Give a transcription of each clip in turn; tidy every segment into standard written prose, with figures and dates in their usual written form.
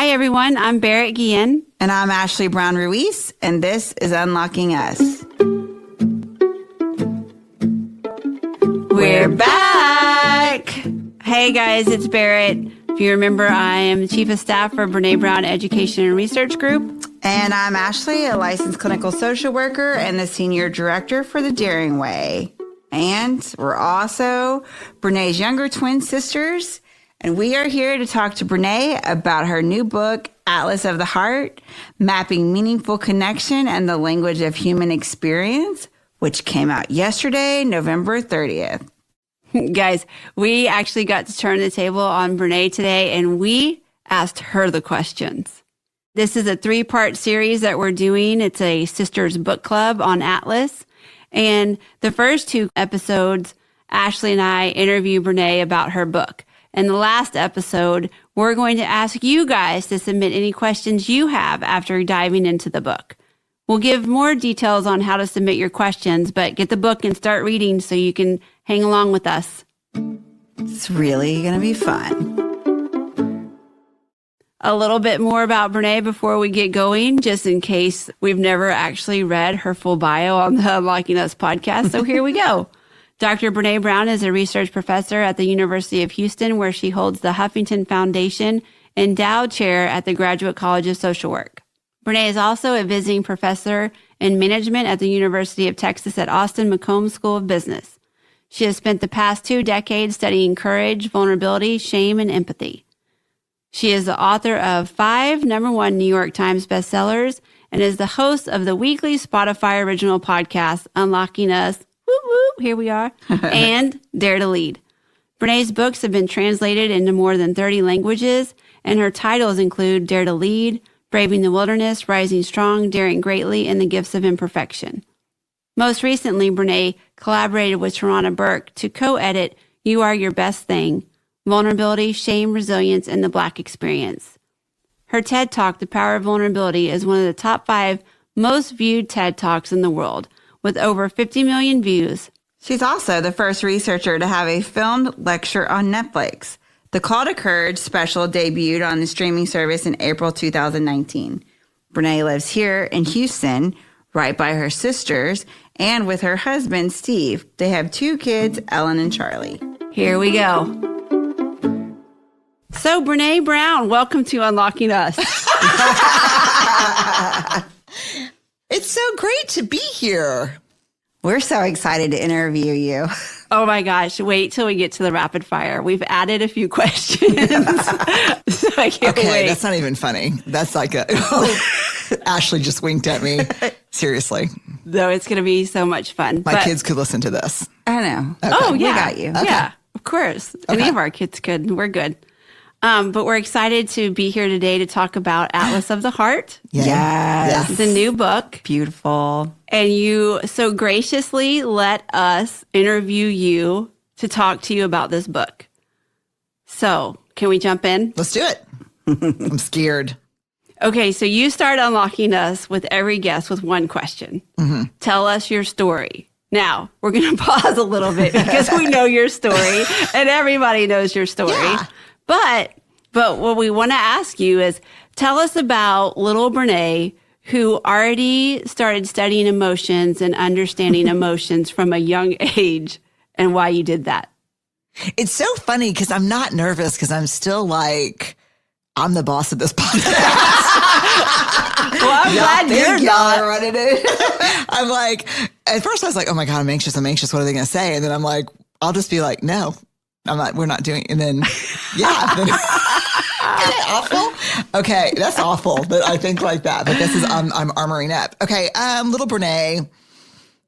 Hi, everyone. I'm Barrett Guillen. And I'm Ashley Brown Ruiz, and this is Unlocking Us. We're back. Hey, guys, it's Barrett. If you remember, I am the Chief of Staff for BRENE Brown Education and Research Group. And I'm Ashley, a licensed clinical social worker and the Senior Director for the Daring Way. And we're also BRENE's younger twin sisters. And we are here to talk to BRENE about her new book, Atlas of the Heart, Mapping Meaningful Connection and the Language of Human Experience, which came out yesterday, November 30th. Guys, we actually got to turn the table on BRENE today, and we asked her the questions. This is a 3-part series that we're doing. It's a sisters book club on Atlas. And the first 2 episodes, Ashley and I interview BRENE about her book. In the last episode, we're going to ask you guys to submit any questions you have after diving into the book. We'll give more details on how to submit your questions, but get the book and start reading so you can hang along with us. It's really going to be fun. A little bit more about BRENE before we get going, just in case we've never actually read her full bio on the Unlocking Us podcast. So here we go. Dr. BRENE Brown is a research professor at the University of Houston, where she holds the Huffington Foundation Endowed Chair at the Graduate College of Social Work. BRENE is also a visiting professor in management at the University of Texas at Austin McCombs School of Business. She has spent the past 2 decades studying courage, vulnerability, shame, and empathy. She is the author of 5 #1 New York Times bestsellers and is the host of the weekly Spotify original podcast, Unlocking Us, whoop, whoop, here we are, and Dare to Lead. BRENE's books have been translated into more than 30 languages, and her titles include Dare to Lead, Braving the Wilderness, Rising Strong, Daring Greatly, and The Gifts of Imperfection. Most recently, BRENE collaborated with Tarana Burke to co-edit You Are Your Best Thing, Vulnerability, Shame, Resilience, and the Black Experience. Her TED Talk, The Power of Vulnerability, is one of the top 5 most viewed TED Talks in the world, with over 50 million views. She's also the first researcher to have a filmed lecture on Netflix. The Call to Courage special debuted on the streaming service in April 2019. BRENE lives here in Houston, right by her sisters, and with her husband, Steve. They have 2 kids, Ellen and Charlie. Here we go. So, BRENE Brown, welcome to Unlocking Us. It's so great to be here. We're so excited to interview you. Oh my gosh, wait till we get to the rapid fire. We've added a few questions. So I can't wait. That's not even funny. That's like Ashley just winked at me. Seriously. No, it's going to be so much fun. My kids could listen to this. I know. Okay. Oh, yeah. We got you. Okay. Yeah, of course. Any of our kids could. We're good. But we're excited to be here today to talk about Atlas of the Heart. Yes. The new book. Beautiful. And you so graciously let us interview you to talk to you about this book. So, can we jump in? Let's do it. I'm scared. Okay, so you start unlocking us with every guest with one question. Mm-hmm. Tell us your story. Now, we're going to pause a little bit because we know your story and everybody knows your story. Yeah. But what we want to ask you is, tell us about little BRENE, who already started studying emotions and understanding emotions from a young age, and why you did that. It's so funny because I'm not nervous because I'm still like, I'm the boss of this podcast. Well, I'm glad you're not running it. I'm like, at first I was like, oh my God, I'm anxious. What are they going to say? And then I'm like, I'll just be like, no. I'm not, we're not doing it. And then, yeah. Isn't it awful? Okay, that's awful that I think like that. But this is, I'm armoring up. Okay, little BRENE,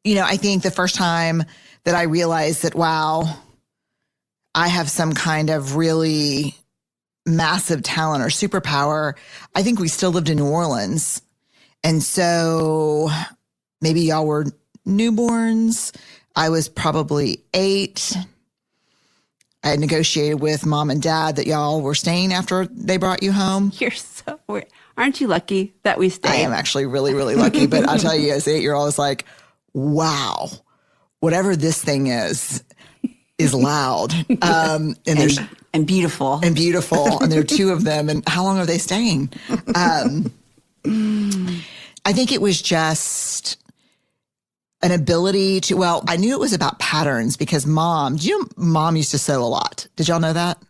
I think the first time that I realized that, wow, I have some kind of really massive talent or superpower, I think we still lived in New Orleans. And so maybe y'all were newborns. I was probably 8. I had negotiated with mom and dad that y'all were staying after they brought you home. You're so weird. Aren't you lucky that we stayed? I am actually really, really lucky. But I'll tell you, as an 8-year-old, I was like, wow, whatever this thing is loud. And there's And beautiful. And beautiful. And there are two of them. And how long are they staying? I think it was just an ability to, well, I knew it was about patterns because mom used to sew a lot. Did y'all know that?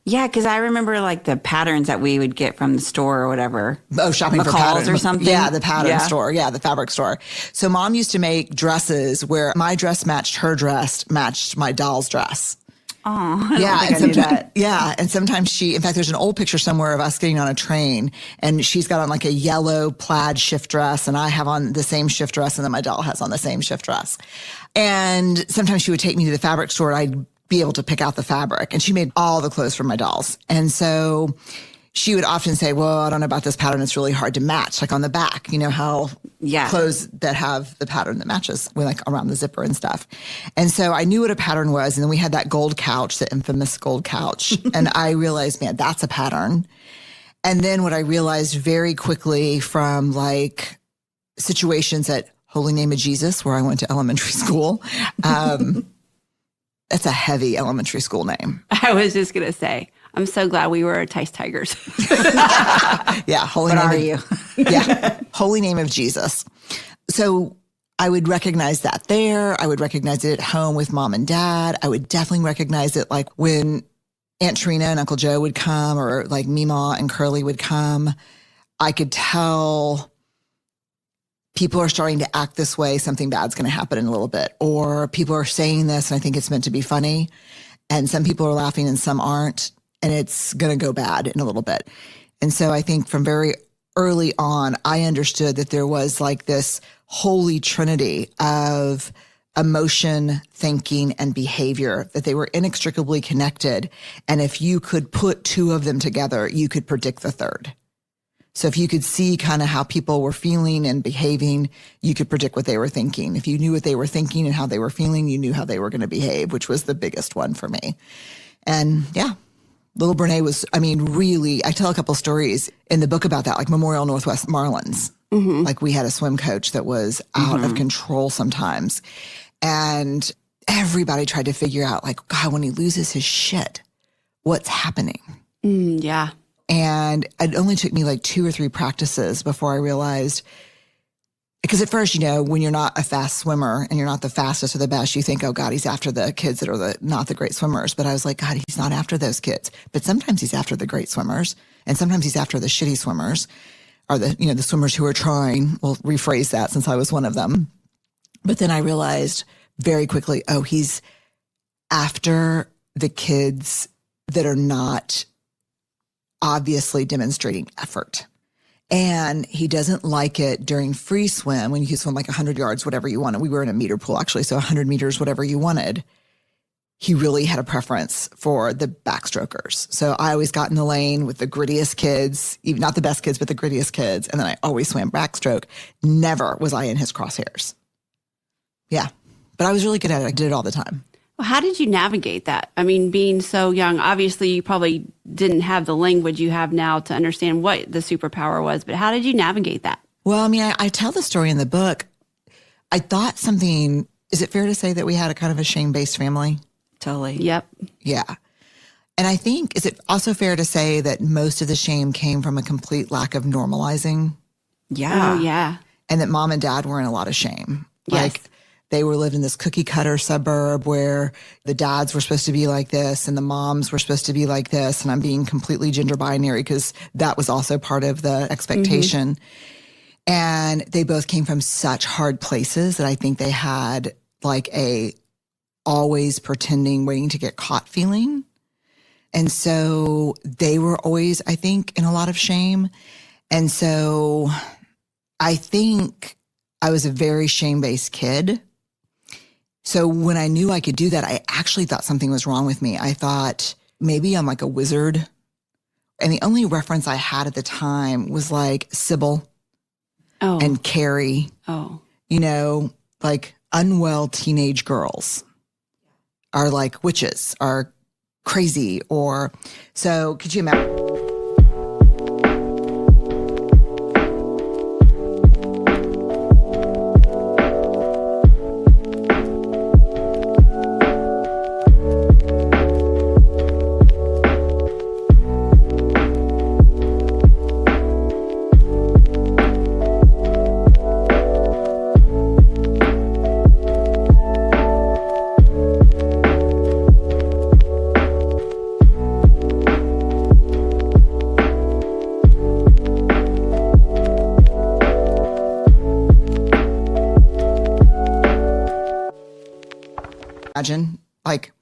Yeah, because I remember like the patterns that we would get from the store or whatever. Oh, shopping for McCall's patterns or something. Yeah, the pattern store. Yeah, the fabric store. So mom used to make dresses where my dress matched her dress, matched my doll's dress. Oh, I don't think I knew that. Yeah, and sometimes in fact, there's an old picture somewhere of us getting on a train, and she's got on like a yellow plaid shift dress, and I have on the same shift dress, and then my doll has on the same shift dress. And sometimes she would take me to the fabric store, and I'd be able to pick out the fabric, and she made all the clothes for my dolls. And so she would often say, well, I don't know about this pattern. It's really hard to match, like on the back, you know, how clothes that have the pattern that matches with like around the zipper and stuff. And so I knew what a pattern was. And then we had that gold couch, the infamous gold couch. And I realized, man, that's a pattern. And then what I realized very quickly from like situations at Holy Name of Jesus, where I went to elementary school, that's a heavy elementary school name. I was just going to say, I'm so glad we were Tice Tigers. Yeah. Holy Name of Jesus. So I would recognize that there. I would recognize it at home with mom and dad. I would definitely recognize it like when Aunt Trina and Uncle Joe would come, or like Meemaw and Curly would come. I could tell people are starting to act this way, something bad's going to happen in a little bit. Or people are saying this, and I think it's meant to be funny. And some people are laughing and some aren't. And it's going to go bad in a little bit. And so I think from very early on, I understood that there was like this holy trinity of emotion, thinking, and behavior, that they were inextricably connected. And if you could put two of them together, you could predict the third. So if you could see kind of how people were feeling and behaving, you could predict what they were thinking. If you knew what they were thinking and how they were feeling, you knew how they were going to behave, which was the biggest one for me. And yeah, little BRENE was, I mean, really, I tell a couple stories in the book about that, like Memorial Northwest Marlins. Mm-hmm. Like we had a swim coach that was out of control sometimes. And everybody tried to figure out like, God, when he loses his shit, what's happening? Yeah. And it only took me like 2 or 3 practices before I realized, because at first, you know, when you're not a fast swimmer and you're not the fastest or the best, you think, oh God, he's after the kids that are not the great swimmers. But I was like, God, he's not after those kids. But sometimes he's after the great swimmers, and sometimes he's after the shitty swimmers, or the swimmers who are trying. We'll rephrase that since I was one of them. But then I realized very quickly, oh, he's after the kids that are not obviously demonstrating effort. And he doesn't like it during free swim when you can swim like 100 yards, whatever you wanted. We were in a meter pool, actually, so 100 meters, whatever you wanted. He really had a preference for the backstrokers. So I always got in the lane with the grittiest kids, even not the best kids, but the grittiest kids. And then I always swam backstroke. Never was I in his crosshairs. Yeah. But I was really good at it. I did it all the time. Well, how did you navigate that? I mean, being so young, obviously you probably didn't have the language you have now to understand what the superpower was, but how did you navigate that? Well, I mean, I tell the story in the book. I thought something, is it fair to say that we had a kind of a shame-based family? Totally. Yep. Yeah. And I think, is it also fair to say that most of the shame came from a complete lack of normalizing? Yeah. Oh, yeah. And that mom and dad were in a lot of shame. Yes. Like, they were living in this cookie cutter suburb where the dads were supposed to be like this and the moms were supposed to be like this. And I'm being completely gender binary because that was also part of the expectation. Mm-hmm. And they both came from such hard places that I think they had like a always pretending, waiting to get caught feeling. And so they were always, I think, in a lot of shame. And so I think I was a very shame-based kid. So when I knew I could do that, I actually thought something was wrong with me. I thought maybe I'm like a wizard. And the only reference I had at the time was like Sybil and Carrie. Oh. You know, like unwell teenage girls are like witches, are crazy, or so could you imagine? imagine, like,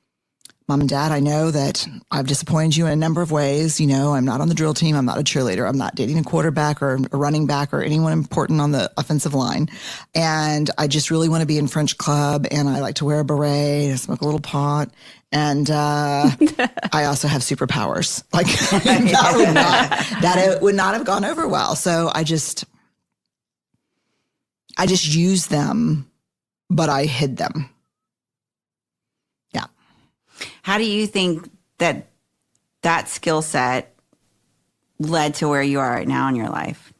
Mom and Dad, I know that I've disappointed you in a number of ways. I'm not on the drill team. I'm not a cheerleader. I'm not dating a quarterback or a running back or anyone important on the offensive line. And I just really want to be in French club. And I like to wear a beret and smoke a little pot. And I also have superpowers. Like it would not have gone over well. So I just used them, but I hid them. How do you think that skill set led to where you are right now in your life?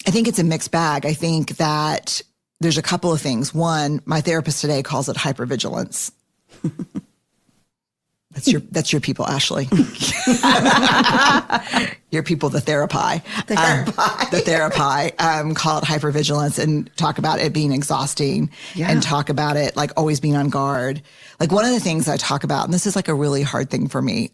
I think it's a mixed bag. I think that there's a couple of things. One, my therapist today calls it hypervigilance. That's your people, Ashley. Your people, the therapy. The therapy call it hypervigilance and talk about it being exhausting and talk about it like always being on guard. Like one of the things I talk about, and this is like a really hard thing for me,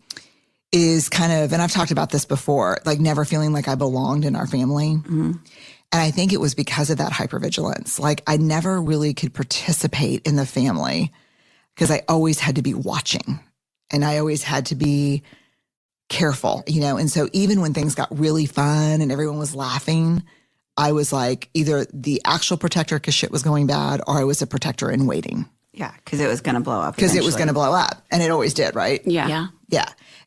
is kind of, and I've talked about this before, like never feeling like I belonged in our family. Mm-hmm. And I think it was because of that hypervigilance. Like I never really could participate in the family because I always had to be watching. And I always had to be careful, And so even when things got really fun and everyone was laughing, I was like either the actual protector because shit was going bad, or I was a protector in waiting. Yeah, because it was going to blow up. Because it was going to blow up. And it always did, right? Yeah.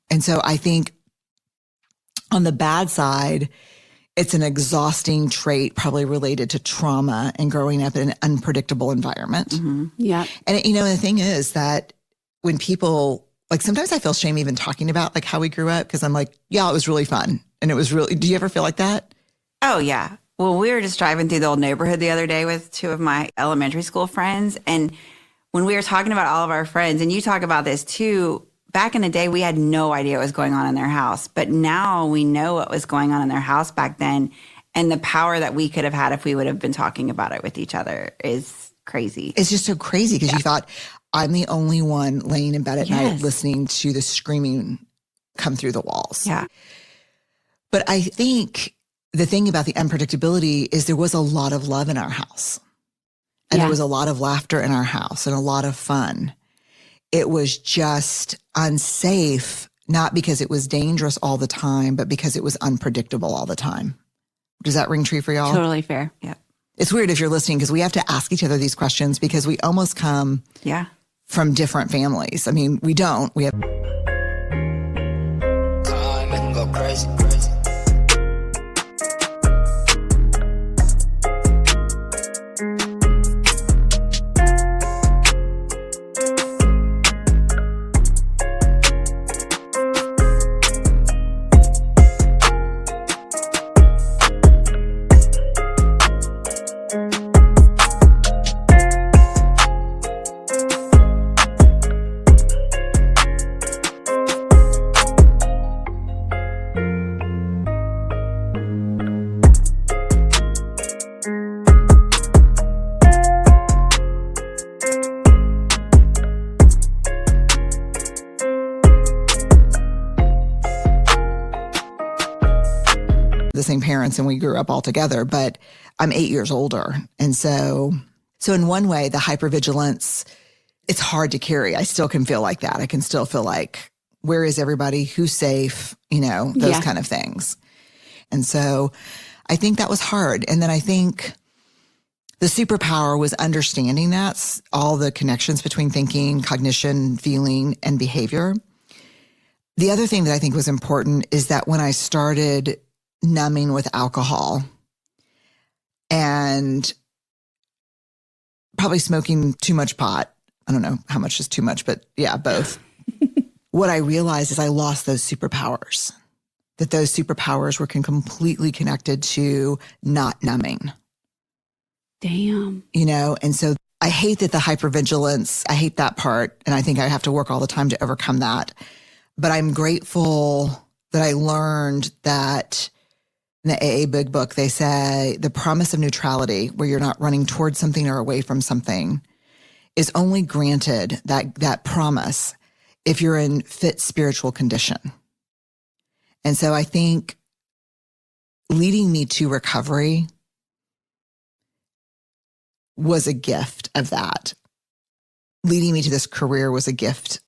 And so I think on the bad side, it's an exhausting trait probably related to trauma and growing up in an unpredictable environment. Mm-hmm. Yeah. And, the thing is that when people... Like sometimes I feel shame even talking about like how we grew up because I'm like, yeah, it was really fun. And it was really, do you ever feel like that? Oh, yeah. Well, we were just driving through the old neighborhood the other day with two of my elementary school friends. And when we were talking about all of our friends, and you talk about this too, back in the day, we had no idea what was going on in their house. But now we know what was going on in their house back then. And the power that we could have had if we would have been talking about it with each other is crazy. It's just so crazy because you thought, I'm the only one laying in bed at night listening to the screaming come through the walls. Yeah. But I think the thing about the unpredictability is there was a lot of love in our house. And there was a lot of laughter in our house and a lot of fun. It was just unsafe, not because it was dangerous all the time, but because it was unpredictable all the time. Does that ring true for y'all? Totally fair. Yeah. It's weird if you're listening because we have to ask each other these questions because we almost come from different families. I mean, we don't. We have. Make 'em go crazy. The same parents and we grew up all together, but I'm 8 years older. And so in one way, the hypervigilance, it's hard to carry. I still can feel like that. I can still feel like, where is everybody? Who's safe? Those kind of things. And so I think that was hard. And then I think the superpower was understanding that, all the connections between thinking, cognition, feeling, and behavior. The other thing that I think was important is that when I started numbing with alcohol and probably smoking too much pot. I don't know how much is too much, but yeah, both. What I realized is I lost those superpowers, that those superpowers were completely connected to not numbing. Damn. And so I hate that the hypervigilance, I hate that part. And I think I have to work all the time to overcome that. But I'm grateful that I learned that in the AA Big Book, they say the promise of neutrality, where you're not running towards something or away from something, is only granted, that promise, if you're in fit spiritual condition. And so I think leading me to recovery was a gift of that. leading me to this career was a gift